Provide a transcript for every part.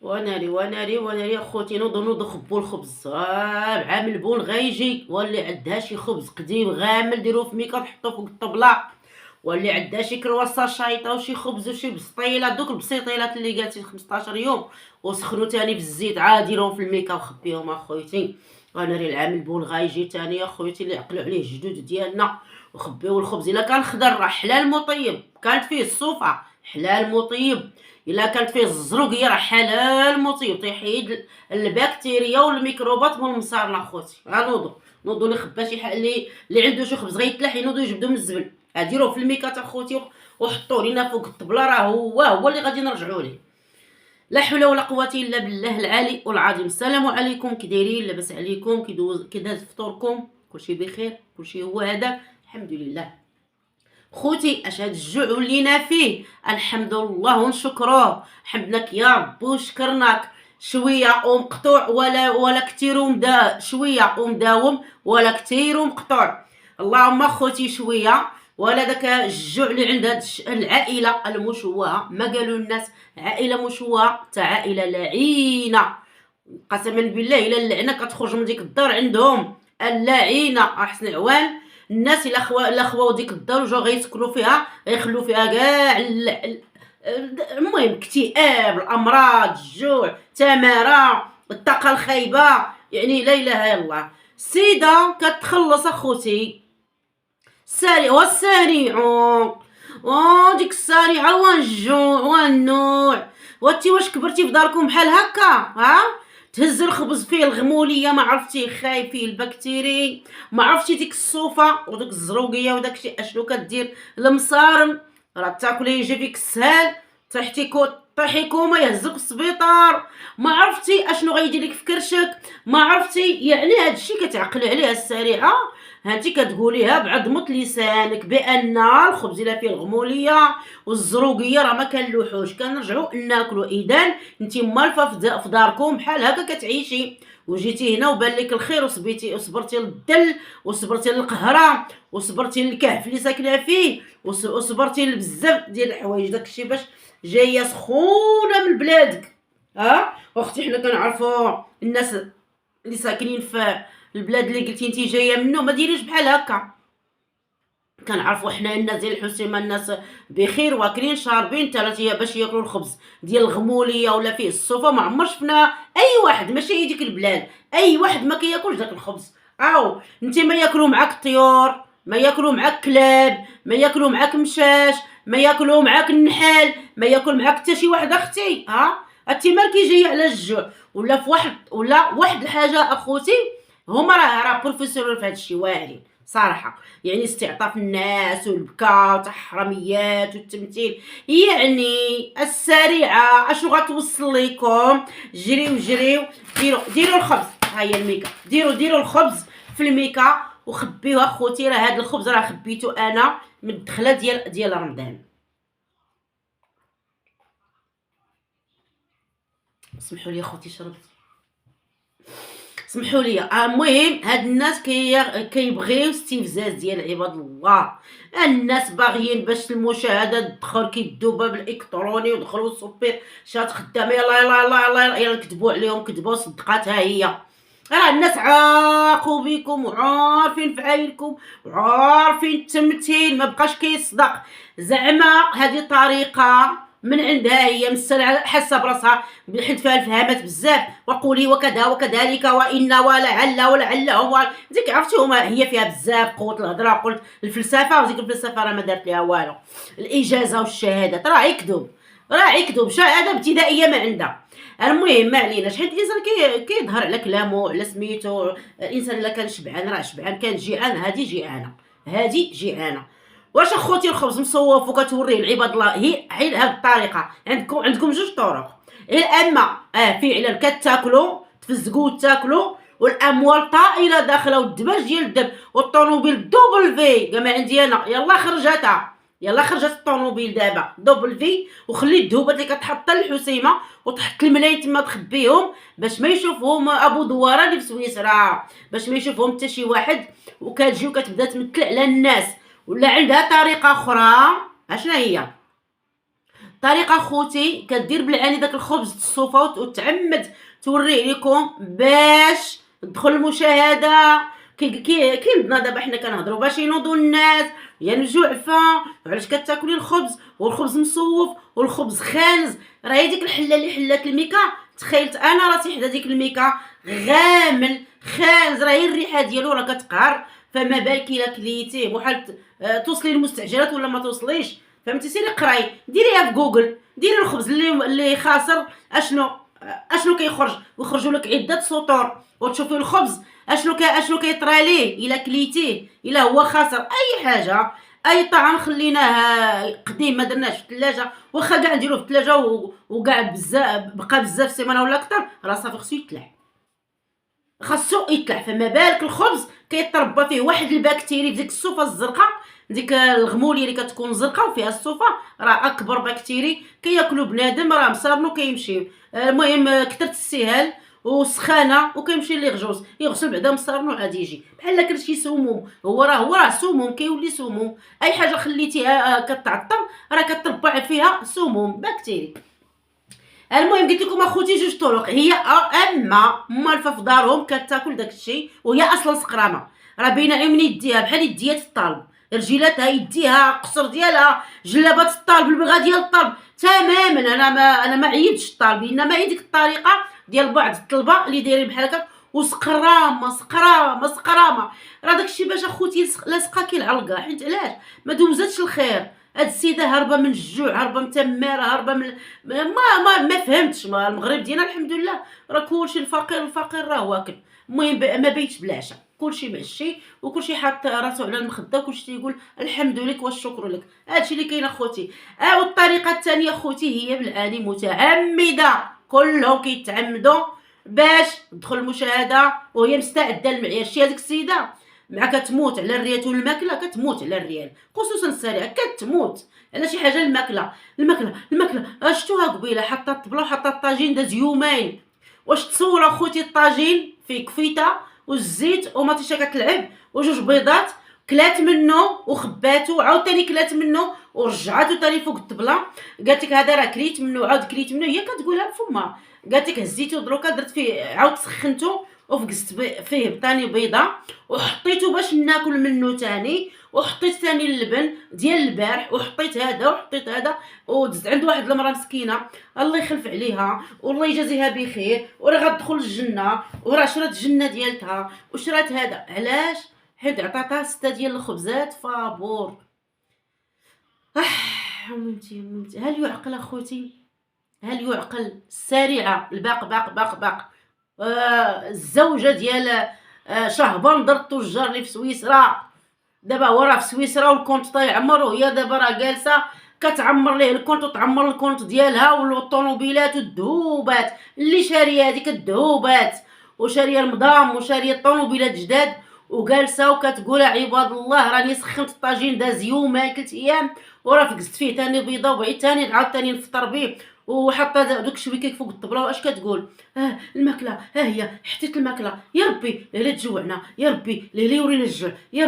وناري اخوتي، نوضو خبوا الخبز، مع البون غيجي، واللي عندها شي خبز قديم غامل ديروه في ميكا تحطوه فوق الطبله، واللي عندها شي كرواسه شايطه وشي خبز وشي بسطيله، دوك البسيطيلات اللي قالتي 15 يوم وسخنوا تاني في الزيت، عاد ديرهم في الميكا وخبيهم اخويتي. وناري العام البون غيجي تاني اخويتي اللي عقلوا عليه الجدود ديالنا، وخبيو الخبز. الا كان خضر راه حلال مطيب، كانت فيه الصوفه حلال مطيب، الا كانت فيه الزروقيه راه حلال مطيب، تيحيد البكتيريا والميكروبات من المصارنا اخوتي. نوضو اللي خبا شي اللي عنده شي خبز غيتلاح ينوضو يجبدو من الزبل، ديروه في الميكات اخوتي وحطوه لينا فوق الطبله، راه هو اللي غادي نرجعوا ليه. لا حول ولا قوه الا بالله العلي والعظيم. السلام عليكم، كي دايرين؟ لاباس عليكم؟ كي داز فطوركم؟ كلشي بخير؟ كلشي هو هذا الحمد لله. خوتي اش هاد الجوع ولينا فيه؟ الحمد لله ونشكروه، حمدناك يا رب وشكرناك. شويه ومقطوع ولا كتير شويه ومداوم ولا كتير ومقطوع. اللهم خوتي شويه، ولا داك الجوع اللي عند هاد العائله المشوهه، ما قالوا الناس عائله مشوهه تاع عائله لعينه. قسما بالله الا اللعنه كتخرج من ديك الدار عندهم، اللعينه احسن عوان. الناس الا خواو ديك الدار وجاو غيسكنوا فيها غيخلوا فيها كاع المهم اكتئاب، الامراض، الجوع، تماره، الطاقه الخايبه، يعني لا اله الا الله. السيده كتخلص اخوتي السريع والسريع، ديك السريعه والجوع والنوع. وانتي واش كبرتي في داركم بحال هكا؟ تهز الخبز فيه الغموليه، ما عرفتي خايب فيه البكتيري، ما عرفتي ديك الصوفه وديك الزروقيه وداك الشيء اشنو كدير المصارم، راه تاكلي يجي فيك السهال، طيحي كوما يهزك السبيطار، ما عرفتي اشنو غيدير لك في كرشك، ما عرفتي. يعني هادشي كتعقلي عليها السريعه، هانتي كتقوليها بعضمة لسانك بان الخبز الا فيه الغموليه والزروقيه راه ما كنلوحوش، كنرجعوا ناكلوا. اذا انت مالفه في داركم بحال هكا كتعيشي، وجيتي هنا وبان لك الخير وصبرتي للدل، وصبرتي للقهره، وصبرتي للكهف اللي ساكنه فيه، وصبرتي لبزاف ديال الحوايج. داكشي باش جايه سخونه من بلادك. اختي حنا كنعرفوا الناس اللي ساكنين في البلاد اللي قلتي انت جايه منه، ما ديريش بحال هكا. كنعرفوا حنا الناس ديال الحسيمه الناس بخير واكلين شاربين ثلاثيه باش ياكلوا الخبز ديال الغموليه ولا فيه الصوفه. ما عمر شفنا اي واحد، ماشي ديك البلاد، اي واحد ما كياكلش داك الخبز. انت ما ياكلوا معاك الطيور، ما ياكلوا معاك كلاب، ما ياكلوا معاك مشاش، ما ياكلوا معاك النحال، ما ياكل معاك حتى شي واحد اختي. انت مالكي جايه على الجوع ولا في واحد الحاجه اخوتي. هما راه بروفيسور في هادشي واعرين صراحه، يعني استعطاف الناس والبكا تاع حراميات والتمثيل. يعني السريعه اشنو غتوصل لكم؟ جريو ديروا الخبز. ها هي الميكا، ديروا الخبز في الميكا وخبيوها اخوتي. راه هذا الخبز راه خبيته انا من الدخله ديال رمضان. سمحوا لي اخوتي شربت، سمحوا لي. المهم هاد الناس كيبغيو استفزاز ديال عباد الله. الناس باغيين باش المشاهده تدخل كيدوبها بالالكتروني ودخلوا السوبر شات خدامه، يلا كتبوا عليهم كذبه وصدقات. ها هي راه الناس عاقوا بكم وعارفين فعايلكم وعارفين التمثيل، ما بقاش كيصدق. زعما هذه طريقه من عندها هي مسل حاسه براسها بحد فيها الفهامات بزاف، وقولي وكذا وكذلك وان ولعل هو ديك عرفتي هما هي فيها بزاف قوه الهضره. قلت الفلسفه وديك الفلسفه راه ما دارت ليها والو. الاجازه والشهادات راه يكذب شهاده ابتدائيه ما عندها. المهم ما عليناش، حيت الانسان كيظهر على كلامه على سميتو. الانسان الا كان شبعان راه شبعان، كان جيعان هادي جيعانه. واش اخوتي الخبز مصوف وكتوريه لعباد الله هي هذه الطريقه؟ عندكم جوج طرق. اما فعلا كتاكلوا تفزقوا وتاكلوا والاموال طائله داخله والدباج ديال الدب والطوموبيل دوبل في كاع ما عندي انا. يلا خرجت الطوموبيل دابا دوبل في، وخلي الذهوبات اللي كتحط الحسيمه وتحط الملايين تما تخبيهم باش ما يشوفهم ابو دواره اللي في سويسرا، باش ما يشوفهم حتى شي واحد. وكتجي وكتبدا تمثل على الناس. ولا عندها طريقه اخرى، اشنا هي؟ طريقه خوتي كدير بالعاني داك الخبز الصوفه وتعمد توريه لكم باش تدخل المشاهده. كيما دابا حنا كنهضروا باش ينوضوا الناس، يا الجعفه وعلاش كتاكلي الخبز والخبز مصوف والخبز خانز. راه هي ديك الحله اللي حلات الميكا، تخيلت انا راسي حدا ديك الميكا غامل خانز، راه هي الريحه ديالو راه كتقهر، فما بالك الا كليتيه بحال توصلي المستعجلات ولا ما توصليش. فهمتي؟ سيري قراي، ديريها في جوجل، ديري الخبز اللي خاسر اشنو كيخرج، ويخرجوا لك عده سطور وتشوفي الخبز اشنو كيطرى ليه الا كليتيه، الا هو خاسر اي حاجه، اي طعام خليناه قديم ما درناش في الثلاجه، واخا كاع نديروه في الثلاجه وكاع بزاف بقى بزاف سيمانه ولا اكثر، راه صافي خصو يتلح، خاصو يتلح. فما بالك الخبز كيتربى فيه واحد البكتيري في ديك الصوفه الزرقاء، ديك الغموليه اللي كتكون زرقاء وفيها الصوفه، راه اكبر بكتيري كياكلو بنادم راه مصابنو كيمشي. المهم كثرت السهال وسخانه وكيمشي ليه غجوز يغسل بعدا مصابنو عاد يجي بحال كرشي سموم، هو راه سموم كيولي سموم. اي حاجه خليتيها كتعطل راه كتربع فيها سموم بكتيري. المهم قلت لكم اخوتي جوج طرق، هي اما مالفه في دارهم كتاكل داكشي وهي اصلا سقرامه، راه باينه غير من يديها بحال يديات الطالب، رجيلاتها يديها قصر ديالها جلابات الطالب البغا ديال الطالب تماما. انا ما عيبتش الطالب، انما هي ديك الطريقه ديال بعض الطلبه اللي دايرين بحال هكا وسقرامه سقرامه سقرامه. راه داكشي باش اخوتي لاصقاكي العلقه، حيت علاش ما دوزاتش الخير. هاد السيده هربه من الجوع، هربه متماره، هربه من ما فهمتش. ما المغرب ديالنا الحمد لله راه كلشي الفقير راه واكل. المهم ما بيتش بالعشاء، كلشي معشي وكلشي حاط راسو على المخده وكلشي تيقول الحمد لك والشكر لك. هادشي اللي كاين اخوتي. والطريقه الثانيه اخوتي هي بالعاني متعمده، كلهم كيتعمدوا باش تدخل المشاهده وهي مستعده للمعيار. شي هذيك السيده مع كتموت على الريال والماكله، كتموت على الريال خصوصا السريعه، كتموت على شي حاجه. الماكله شفتوها قبيله حطات الطبله وحطات الطاجين داز يومين. واش تصور اخوتي الطاجين فيه كفيته والزيت وماطيشه كتلعب وجوج بيضات، كلات منه وخباتو عاوتاني كلات منه ورجعاتو تاني فوق الطبله، قالت لك هذا راه كليت منه عاود كليت منه، هي كتقولها بفمها. قالت لك هزيتو دروكا درت فيه عاود سخنتو وفقست فيه تاني بيضه وحطيته باش ناكل منه تاني، وحطيت ثاني اللبن ديال البارح وحطيت هذا وحطيت هذا. ودزت عند واحد المراه مسكينه الله يخلف عليها والله يجازيها بخير، وراه غتدخل الجنه، وراه شرات الجنه ديالتها وشرات هذا. علاش؟ حيت عطاتها 6 ديال الخبزات فابور. ممتي هل يعقل اخوتي؟ هل يعقل؟ السريعه الباق باق باق باق الزوجه ديال شهبندر التجار اللي في سويسرا، دابا هو راه في سويسرا والكونت تيعمر، وهي دابا راه جالسه كتعمر ليه الكونت وتعمر الكونت ديالها والطوموبيلات والذهوبات اللي شاريه هذيك الذهوبات وشاريه المضام وشاريه الطوموبيلات جداد، وجالسه وكتقول عباد الله راني سخنت الطاجين داز يومين 3 ايام وراه فقست فيه ثاني بيضه وبعيد ثاني عاود ثاني نفطر به وحاطه دوك الشويكيك فوق الطبله. واش كتقول؟ الماكله ها هي حطيت الماكله، يا ربي لا تجوعنا، يا ربي لا يورينا الجوع، يا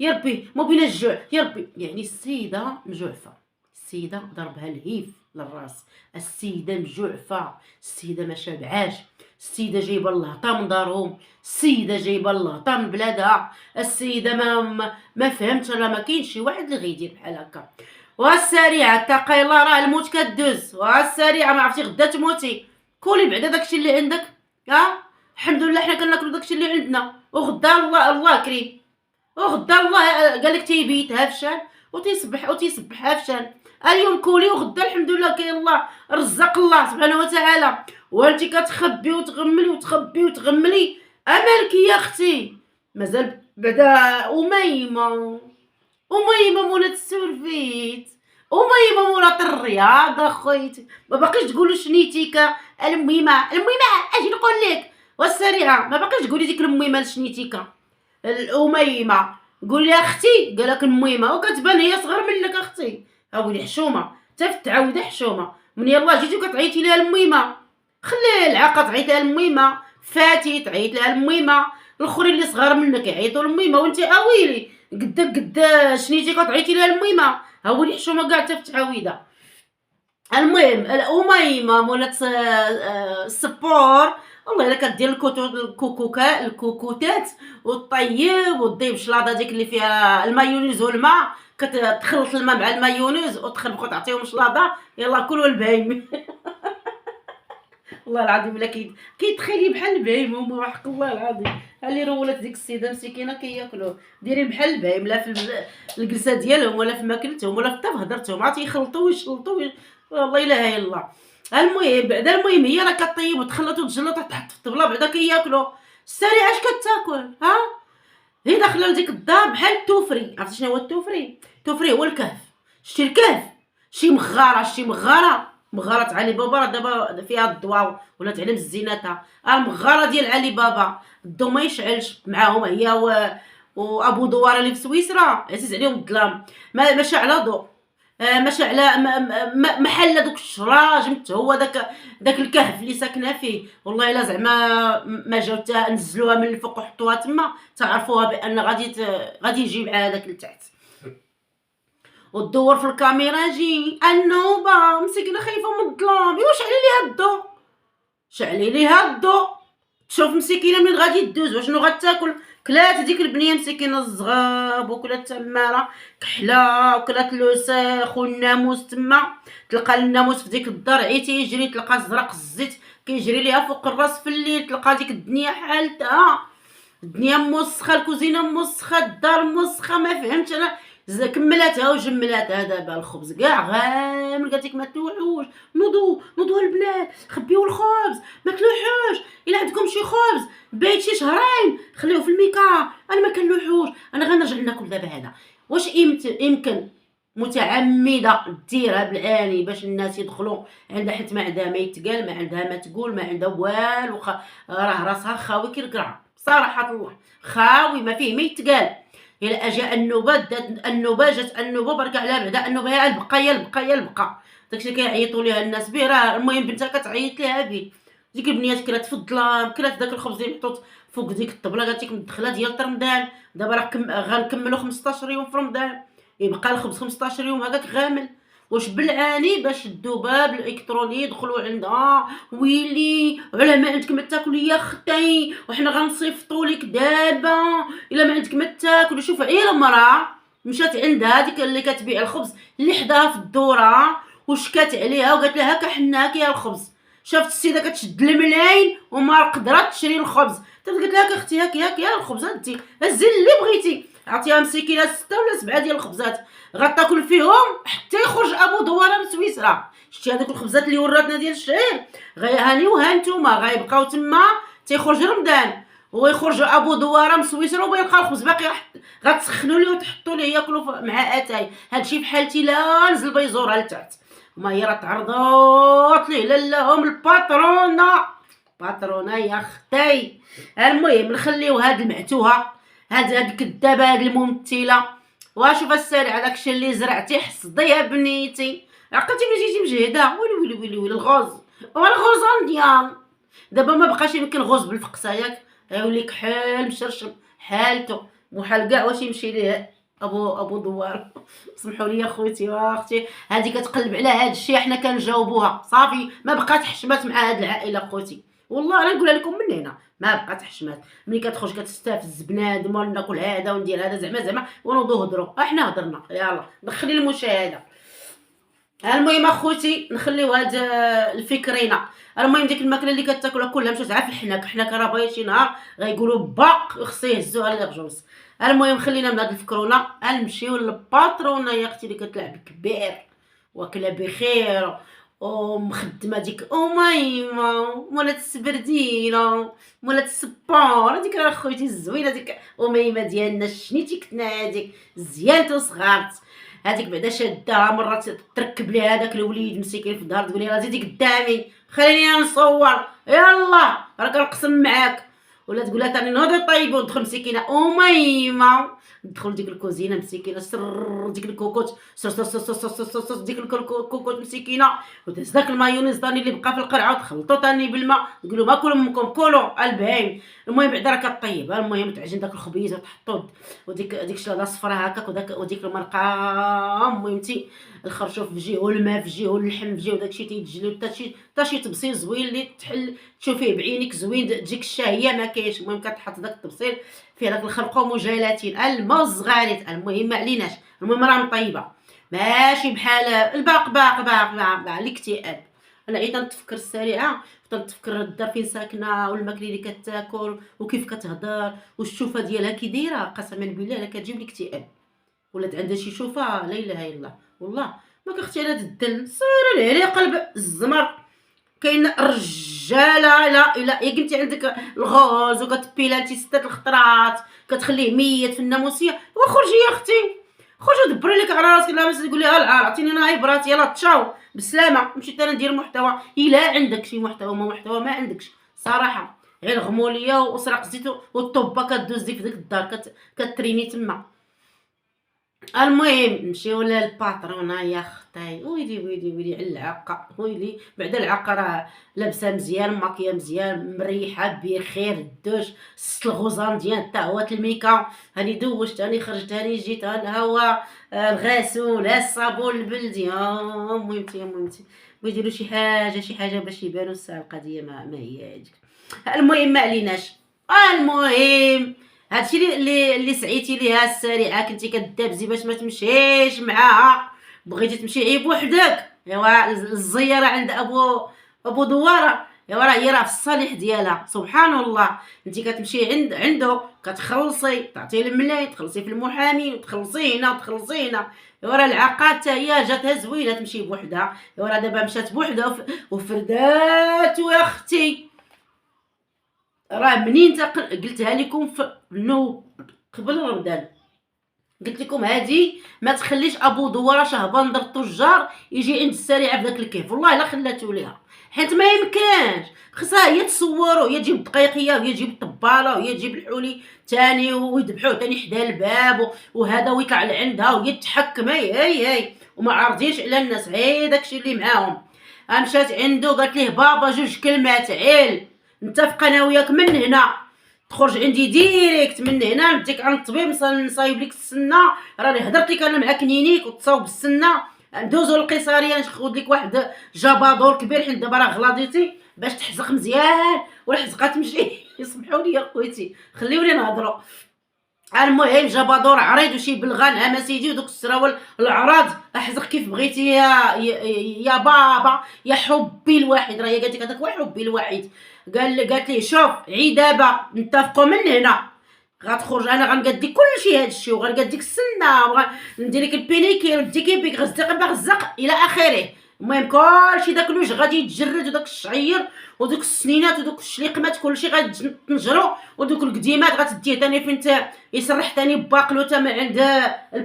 ربي ما بينا الجوع، يا ربي. يعني السيده مجوعفه، السيده ضربها الهيف للراس، السيده مجوعفه، السيده ما شابعاش، السيده جايبه اللهطه من دارهم، السيده جايبه اللهطه من بلادها، السيده ما فهمتش راه ما كاينش شي واحد اللي غيدير بحال هكا. والسريعه اتقي الله راه الموت كدوز، والسريعه ما عرفتي غدا تموتي. كولي بعدا داكشي اللي عندك، الحمد لله حنا كناكلو داكشي اللي عندنا، وغدا الله كريم، وغدا الله قالك تيبيت هافشان وتيصبح هافشان. اليوم كولي وغدا الحمد لله كاين الله رزق الله سبحانه وتعالى، وانت كتخبي وتغملي وتخبي وتغملي. امالك يا اختي مازال بعدا أميمة مولات السورفيت، أميمة مولات الرياض اخويتي، ما باقيش تقولوا شنيتيكا الميمة اجي نقول لك والسريعه، ما باقيش تقولي ديك الميمة لشنيتيكا الأميمة. قول يا اختي قالك الميمة وكتبان هي صغر منك اختي. هاولي حشومه حتى في التعاوده حشومه، من يلاه جيتي كتعيطي لها الميمة، خلي العاقه تعيط لها الميمة، فاتي تعيط لها الميمة، الاخرين اللي صغار منك يعيطوا الميمة، وانت اويلي قد شنيتي كتعيطي لها الميمة. هاولي حشومه كاع حتى في التعاويده. المهم الأميمة مولات السبور، والله إلا كدير الكوكوتات وطيب ودير بشلاضة ديك اللي فيها المايونيز والما، كتخلط الماء مع المايونيز وتخربق وتعطيهم شلاضة، يلاه كلوا البهايم. والله العظيم الا كيتخيلي بحال البهايم هما، وحق الله العظيم. ها اللي رولات ديك السيده مسكينه كياكلوه دايرين بحال البهايم، لا في الجلسه ديالهم ولا في ماكلتهم ولا في هضرتهم، عاد تيخلطوا ويشلطوا والله الا اله الا الله. المهم بعدا هي راه كطيب وتخلط وتجلط وتحط في الطبله بعدا كياكلوا. السريعه اش كتاكل ها؟ هي داخله لديك الدار بحال التوفري. عرفتي شنو هو التوفري؟ التوفري هو الكهف. شتي الكهف؟ شي مغاره علي بابا، راه دابا فيها الضواء ولات علم زينتها. المغاره ديال علي بابا الضو ما يشعلش معاهم، هي وابو دوار اللي في سويسرا عزيز عليهم الظلام، ما شعل ضو، ما شعل محل دوك الشراج متهوى داك الكهف اللي ساكنه فيه. والله الا زعما ما جاو نزلوها من الفوق وحطوها تما تعرفوها بان غادي يجي معاها داك لتحت. وتدور في الكاميرا جي النوبه مسكينه خايفه من الظلام، ايوا شعلي ليها الضو تشوف مسكينه من غادي دوز وشنو غتاكل. كلات هذيك البنيه مسكينه الزغاب وكلات تماره كحله وكلات لوساخ والناموس تما. تلقى الناموس في ديك الدار عيتي يجري، تلقى زرق الزيت كيجري ليها فوق الراس في الليل، تلقى ديك الدنيا حالتها، الدنيا موسخه، الكوزينه موسخه، الدار موسخه، ما فهمتش انا. كملاتها وجملاتها. دابا الخبز كاع غامر، قالت ما تلوحوش، نوضوا البنات خبيو الخبز ما تلوحوش، الا عندكم شي خبز بايت شي شهرين خليوه في الميكا، انا ما كنلوحوش، انا غنرجع ناكل دابا هذا. واش يمكن متعمده ديرها بالعاني باش الناس يدخلوا عندها، حيت ما عندها ما يتقال، ما عندها ما تقول، ما عندها والو، راه راسها خاوي كالقرعه صراحه الله، خاوي ما فيه ما يتقال. إلا أجا النوبة جات النوبة برك على بعدا النوبة هي البقا داكشي اللي كيعيطوا ليها الناس به، راه المهم بنتها كتعيط ليها به. ديك البنيات كلات في الظلام، كلات داك الخبز اللي محطوط فوق ديك الطبله، قالت لك مدخله ديال رمضان، دابا راه غنكملوا 15 يوم في رمضان، يبقى الخبز 15 يوم هذاك غامل. واش بالعاني باش الذباب الالكتروني يدخلوا عندها ويلي على ما عندك ما تاكل يا اختي وحنا غنصيفطوا لك دابا الا ما عندك ما تاكل. شوف عير مراه مشات عندها ديك اللي كتبيع الخبز اللي حداها في الدوره وشكات عليها وقالت لها هكا حناك يا الخبز. شافت السيده كتشد الملاين وما قدرات تشري الخبز، قالت لها اختي هاك يا الخبز انت هزي اللي بغيتي، عطيها مسكينه 6 ولا 7 ديال الخبزات غتاكل فيهم حتى يخرج ابو دواره من سويسرا. شتي هذوك الخبزات اللي وراتنا ديال الشعير غيهانيوها نتوما، غيبقاو تما تيخرج رمضان ويخرج ابو دواره من سويسرا ويلقى الخبز باقي، غتسخنوا ليه وتحطوا ليه ياكلوا مع اتاي. هادشي بحالتي لا نزل بيزورها لتحت. ما هي راه تعرضات ليه لهم الباترونه يا اختي. المهم نخليو هاد المعتوهه، هاد الكذابه، هاد الممثله. واشوف السارع داكشي اللي زرعتي حصديها بنيتي، عقلتي ملي جيتي مجهده. ويلي الغوز والغوزان ديال دابا ما بقاش يمكن غوز بالفقسه ياك، غيولي كحال مشرشم حالته محال كاع واش يمشي ليه ابو دوار. سمحوا لي خوتي واختي، هذه كتقلب على هذا الشيء حنا كنجاوبوها صافي، ما بقات حشمات مع هذه العائله خوتي. والله انا نقولها لكم من هنا ما بقات حشمات. ملي كتخرج كتستافز بنادم ولا ناكل هذا وندير هذا زعما ونوضو هضروا احنا هضرنا. يلا دخلي المشاهده. المهم اخوتي نخليو هاد الفكرينا. المهم ديك الماكله اللي كتاكلها كلها مشات عا في الحناك راه باغي شي نهار غيقولوا باق خصو يهزوها للرجوز. المهم خلينا من هاد الفكرونه نمشيو للباترونه يا اختي اللي كتلعب كبير واكله بخير ومخدمه ديك اميمه مولات السبرديله مولات السبار. هذيك راه خويتي الزوينه ديك اميمه ديالنا شنيتي كتنا هذيك زيانت وصغارت. هذيك بعدا شادها مرات تركب ليها هذاك الوليد مسكين في الدار تقول لها زيدي قدامي خليني نصور يلا راه كنقسم معاك، ولا تقول لها تاني نوضي طيب ودخل مسكينه اميمه ندخل ديك الكوزينه مسكينه سر ديك الكوكوط سر سر سر سر سر سر سر ديك الكوكوط مسكينه، وتهز داك المايونيز تاني اللي بقى في القرعه وتخلطو تاني بالماء، تقولوا ما كل امكم كلوا البهايم. المهم بعدا راه كطيب، المهم تعجن داك الخبيز وتحطو وديك الشلاضه الصفرا هكاك وديك المرقه، المهم الخرشوف في جهه والماء في جهه واللحم في جهه وداكشي تيتجلد حتى شي تبصيل زوين اللي تحل تشوفيه بعينيك زوين تجيك الشهيه ما كاينش. المهم كتحط داك التبصيل فيه داك الخرقوم وجيلاتين الموز غاريت، المهم ما عليناش، المهم راه مطيبه ماشي بحال الباق الاكتئاب. انا اذا نتفكر السريعه تنتفكر الدار فين ساكنه والماكله اللي كتاكل وكيف كتهضر والشوفه ديالها كي دايره، قسما بالله لا كتجيب لي اكتئاب. ولات عندها شي شوفه لا اله الا الله والله ما كختي على الدل صير عليه قلب الزمر. كاين رجاله لا يا كنتي عندك الغوز وكتبيلانتي 6 الخطرات كتخليه ميت في الناموسيه، وخرجي يا اختي خرجي دبري لك على راسك. لا بس تقول لي العار عطيني انا عبرات يلا تشاو بالسلامه مشيت انا ندير محتوى. الا عندك شي محتوى ما عندكش صراحه غير غموليه وسرق زيت والطوبه كدوزي في ديك الدار كتريني تما. المهم نمشيو للباترونه يا اختي، ويلي على العقه، ويلي بعدا العقه راه لابسه مزيان ماكيه مزيان مريحه بخير الدوش الغوزان ديال حتى هو الميكا هاني دوشت هاني خرجت هاني جيت الهواء الغسول الصابون البلدي. المهم يديروا شي حاجه باش يبانوا الساعه القضيه ما هي هذيك. المهم ما عليناش. المهم هادشي اللي سعيتي ليها السريعه كنتي كدابزي باش ما تمشيش معاها، بغيتي تمشي غير بوحدك ايوا الزياره عند ابو دواره ايوا راه هي راه في الصالح ديالها سبحان الله. انت كتمشي عنده كتخلصي تعطيه الملاي تخلصي في المحامي وتخلصي هنا وتخلصي هنا ايوا راه العقاد حتى هي جاتها زوينه تمشي بوحدها ايوا راه دابا مشات بوحدها وفردات يا اختي. راه منين قلتها لكم في قبل رمضان قلت لكم هادي ما تخليش ابو دواره شهبان در التجار يجي عند السريعه في داك الكيف، والله الا خلاتو ليها حيت ما يمكنش. خصها هي تصورو هي تجيب الدقيقيه وهي تجيب الطباله وهي تجيب الحولي تاني ويذبحوه تاني حدا الباب وهذا ويطلع لعندها وهي تحكم هي وما عارضينش على الناس هي داكشي اللي معاهم. مشات عنده قالت ليه بابا جوج كلمات عيل نتفق انا وياك من هنا تخرج عندي ديريكت من هنا نديك عند الطبيب نصايب لك السنه راني هضرت لك انا مع كنينيك وتصاوب السنه ندوزو للقيصريه ناخذ لك واحد جبادور كبير حيت دابا راه غلاضيتي باش تحزق مزيان والحزقه تمشي. يسمحوا لي يا خويتي خليوني نهضروا. المهم جبادور عريض وشي بلغان اما سيدي ودوك السراول العراض احزق كيف بغيتي يا بابا يا حبي الواحد. راه هي قالت لك هذاك هو حبي الوحيد. قالت لي شوف عي دابا نتفقوا من هنا غتخرج انا غنقدي كلشي هادشي وغنقديك السنه وندير لك البينيكير وديكي بيك غزق الى اخره. المهم كلشي داك الوجه غادي يتجرد وداك الشعير ودوك السنينات ودوك الشليقمات كلشي غادي تنجرو ودوك القديمات غتديه تاني فين يسرح تاني باقلو تما عند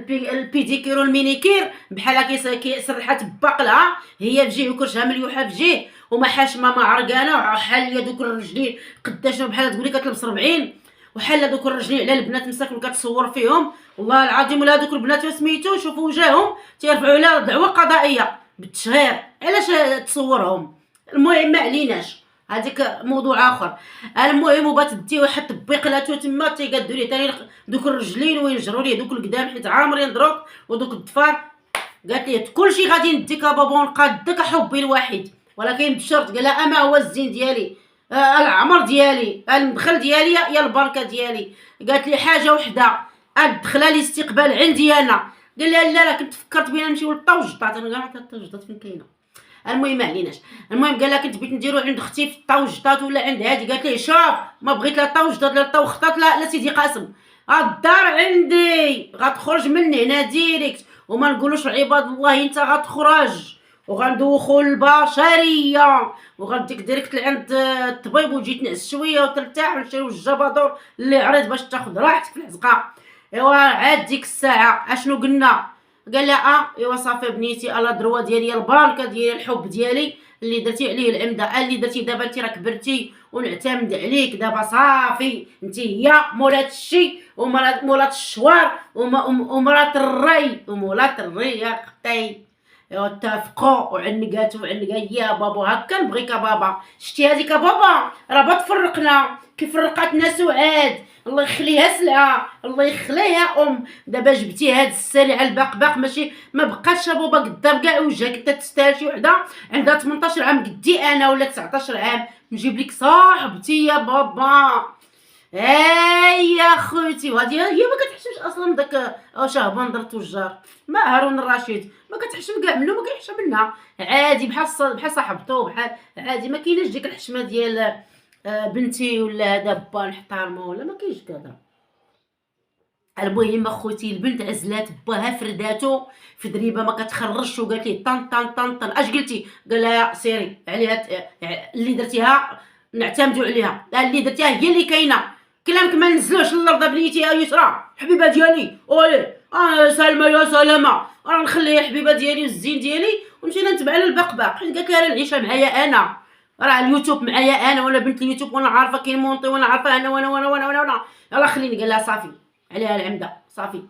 البيديكير والمينيكير بحال هكا سرحات باقلها هي في جهه وكرشها مليوحه في جهه وما حاشمه ما عرقانه وحال دوك الرجلين قداش بحال تقولي كتلبس 40 وحال دوك الرجلين على البنات مساكن كتصور فيهم والله العظيم. ولا دوك البنات سميتو شوفوا وجههم تيرفعوا على دعوه قضائيه بالتشهير علاش تصورهم. المهم ما عليناش هذيك موضوع اخر. المهم وبات دي واحد طبيقلاتو تما تيقادوا ليه ثاني دوك الرجلين وينجروا ليه دوك القدام حيت عامرين دروك ودوك الضفار. قالت ليه كلشي غادي نديك بابا ونقادك حبي الوحيد ولكن بشرط قال اما هو الزين ديالي العمر ديالي المدخل ديالي يا البركه ديالي. قالت لي حاجه وحده الدخله الاستقبال عندي انا. قال لها لا كنت فكرت بينا نمشيو للطوجطات انا كاع الطوجطات فين كاينه. المهم ما عليناش. المهم قال لها كنت بغيت نديرو عند اختي في الطوجطات ولا عند هادي. قالت لي شوف ما بغيت لا الطوجطات لا الطوخطات لا سيدي قاسم الدار عندي غتخرج من هنا ديريكت وما نقولوش عباد الله انت غتخرج وغندوخو البشريه وغنديك ديريكت لعند الطبيب وتجي تنعس شويه وترتاح ونشريو الجبادور اللي عريض باش تاخذ راحتك في الحزقه. ايوا عاد ديك الساعه اشنو قلنا؟ قال لها ايوا صافي بنيتي الا دروا ديالي البركه ديالي الحب ديالي اللي درتي عليه العمده اللي درتي دابا انت راه كبرتي ونعتمد عليك دابا صافي انت هي مولات الشي ومولات الشوار ومرات الري ومولات الري يا اختي. ايوا اتفقوا وعنقاتو يا بابا هكا نبغيك بابا. شتي هذيك بابا راه بتفرقنا كيفرقاتنا سعاد، الله يخليها سلعه، الله يخليها دابا جبتي هاد السلعه الباق ماشي ما بقاش بابا قدام كاع وجهك. انت تستاهل شي وحده عندها 18 عام قدي انا ولا 19 عام نجيب لك صاحبتي يا بابا. يا خوتي وهادي هي ما كتحشمش اصلا داك شهبان درت الجار ما هارون الرشيد ما كتحشم كاع منو، ما كيحشم منها عادي بحال صاحبته بحال عادي. ما كايناش ديك الحشمه ديال بنتي ولا هذا با نحترمو ولا ما كاينش كذا. المهم اخوتي البنت عزلات باها فرداتو في دريبه ما كتخرجش وقالت لي طن طن طن طن. اش قلتي؟ قال لها سيري عليها اللي درتيها نعتمدوا عليها، اللي درتيها هي اللي كاينه. كلامك ما نزلوش للارض بنيتي يا يسرى حبيبه ديالي. اولي سلمى يا سلامه راه نخلي حبيبه ديالي والزين ديالي ومشينا نتبع للبقبق حيت قالت لها العيشه معايا انا، راه اليوتيوب معايا انا وانا بنت اليوتيوب وانا عارفه كاين مونطي وانا عارفه انا وانا يلا خليني. قال لها صافي عليها العمده صافي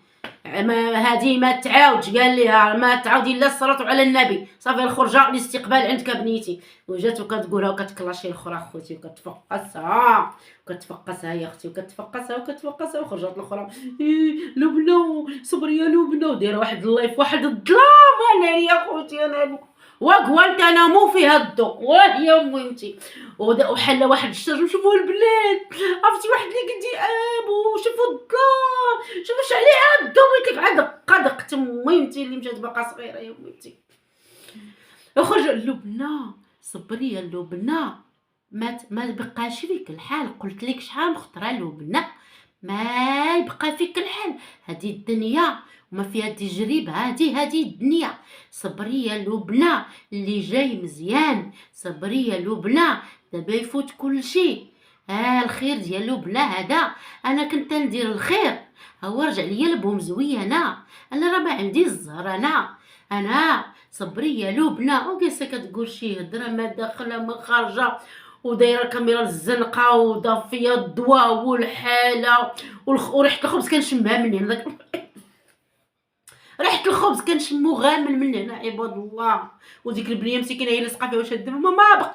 ما هذه ما تعاودش. قال لها ما تعاودي الا الصلاه على النبي صافي الخرجه الاستقبال عندك بنيتي. وجات وكتقولها وكتكلاشي الاخرى خوتي وكتفقسها يا اختي وكتفقسها وخرجت الاخرى لبنى صبري يا لبنى ودايره واحد اللايف واحد الظلام. انا يا خوتي انا وغوانتانامو فيها الضوء وهي مهمتي وحل واحد الشجر. شوفوا البلاد عرفتي واحد اللي قدي وشوفوا الظلام شوفوا عليها الضوء. قلت لك عاد قدقت مهمتي اللي مشات باقا صغيره يا مهمتي. اخرج لبنى صبري يا لبنى ما بقاش فيك الحال. قلت لك شحال مخطره لبنى ما يبقى فيك الحال. هذه الدنيا وما فيها تجربه هذه الدنيا. صبري يا لبنى اللي جاي مزيان. صبري يا لبنى دابا يفوت كل شيء. الخير ديال لبنى هذا انا كنت ندير الخير هو رجع ليا البوم زوينه. انا راه ما عندي الزهر انا صبري يا لبنى. وجالسه كتقول شي هضره ما داخله ما خارجه ودايره الكاميرا الزنقه وضافيه الضواء والحاله وريحه الخبز كنشمها من هنا. ريحه الخبز كنشمو غامل من هنا عباد الله. وديك البنيه مسكينه هي اللي سقى فيها وشاده ماما بقى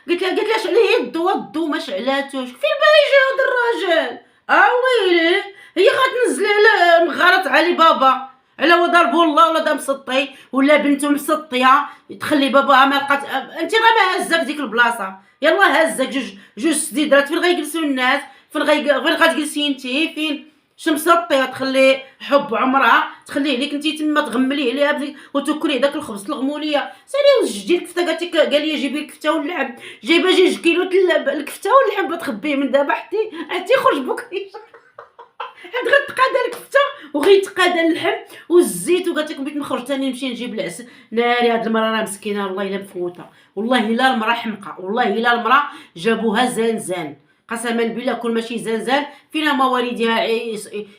قلت لها شعلي الضو ما شعلاتوش. فين بغا يجي هذا الراجل ويلي هي غتنزل على مغارات علي بابا على ضربو الله ولا دا مسطي ولا بنته مسطيه تخلي باباها ما لقات. انت راه ما هزاك ديك البلاصه يلا هزاك جوج سديدرات فين غيجلسوا الناس فين غتجلسي انتي فين مسطيه تخلي حب عمرها تخليه ليك انتي تما تغمليه ليها وتكري داك الخبز تلغموليه. سالي وجدي الكفته قال لي جيبي الكفته واللحم جايبه 2 كيلو الكفته واللحم بتخبيه من دابا حتى يخرج بكري حيت غتقادى الكفته وغيتقادى اللحم والزيت. وقالت لكم بغيت نخرج ثاني نمشي نجيب العسل. ناري هاد المراه راه مسكينه والله الا مفوته والله الا المراه حمقى والله الا المراه جابوها زنزان قسما بالله. كل ماشي زنزان فين هما والديها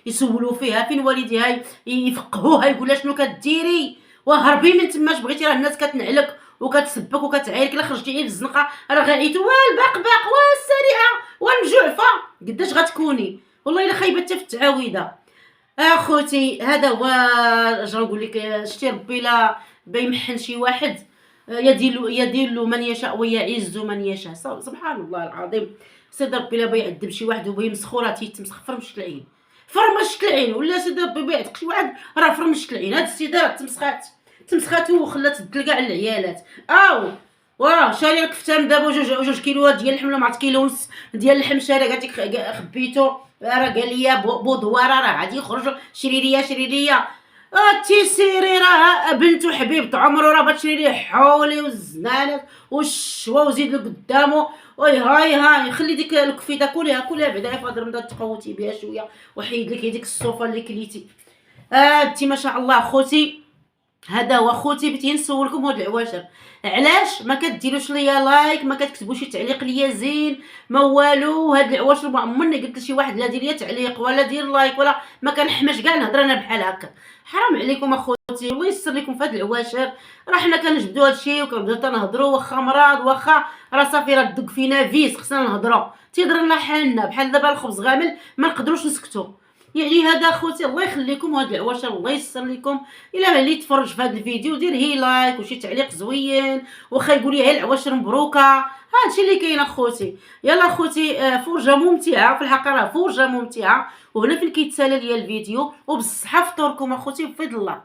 يسولوا فيها فين والديها يفقهوها يقولها شنو كديري وهربي من تماش بغيتي. راه الناس كتنعلك وكتسبك وكتعايرك الا خرجتي غير الزنقه راه غنعيطوا والبقبق والسريعه والمجوعفه قداش غتكوني والله الا خايبه حتى في التعاويده. اخوتي هذا هو اش نقول لك. شتي ربي لا بيمحن شي واحد يدل من يشاء ويعز من يشاء. سبحان الله العظيم. سيدي ربي لا بيعذب شي واحد وبيمسخو راه تيتمسخ فرمشت العين ولا سيدي ربي بيعتق شي واحد راه فرمشت العين. هاد السيده راه تمسخات وخلات تدل كاع العيالات. شاري الكفته من دابا 2 كيلوات ديال اللحم ولا 1 كيلو ونص ديال اللحم شاري قالت لك خبيتو راه قال لي بودواره راه غادي يخرج شري ليا تيسيري راه بنتو حبيبه عمرو راه بتشري ليه حولي والزنانات والشوا وزيد له قدامه هاي خلي ديك الكفيده كلها بعدا فاضل من تقوتي بها شويه وحيد لك هذيك الصوفه اللي كليتي. انت ما شاء الله خوتي هذا هو خوتي. بغيت نسولكم هاد العواشر، علاش ما كديروش ليا لايك، ما كتكتبوا شي تعليق ليا زين، ما والو؟ هاد العواشر ما عمرني قلت لشي واحد لا دير ليا تعليق ولا دير لايك ولا ما كنحماش كاع نهضر انا بحال هكا. حرام عليكم اخوتي، الله يسر لكم في هاد العواشر. راه حنا كنجبدوا هادشي وكنبداو تنهضروا، واخا مرض واخا راه صافي راه الدق فينا فيس، خصنا نهضروا، تيضر لنا حالنا بحال دابا الخبز غامل ما نقدروش نسكتوا. يعني هذا خوتي الله يخليكم، وهاد العواشر الله يسر لكم. الا اللي تفرج في هذا الفيديو دير هي لايك وشي تعليق زوين، واخا يقول لي هي العواشر مبروكه. هادشي اللي كاين اخوتي. يلا اخوتي، فرجه ممتعه في الحقيقه، راه فرجه ممتعه. وهنا فين كيتسالى ليا الفيديو، وبالصحه فطوركم اخوتي بفضل الله.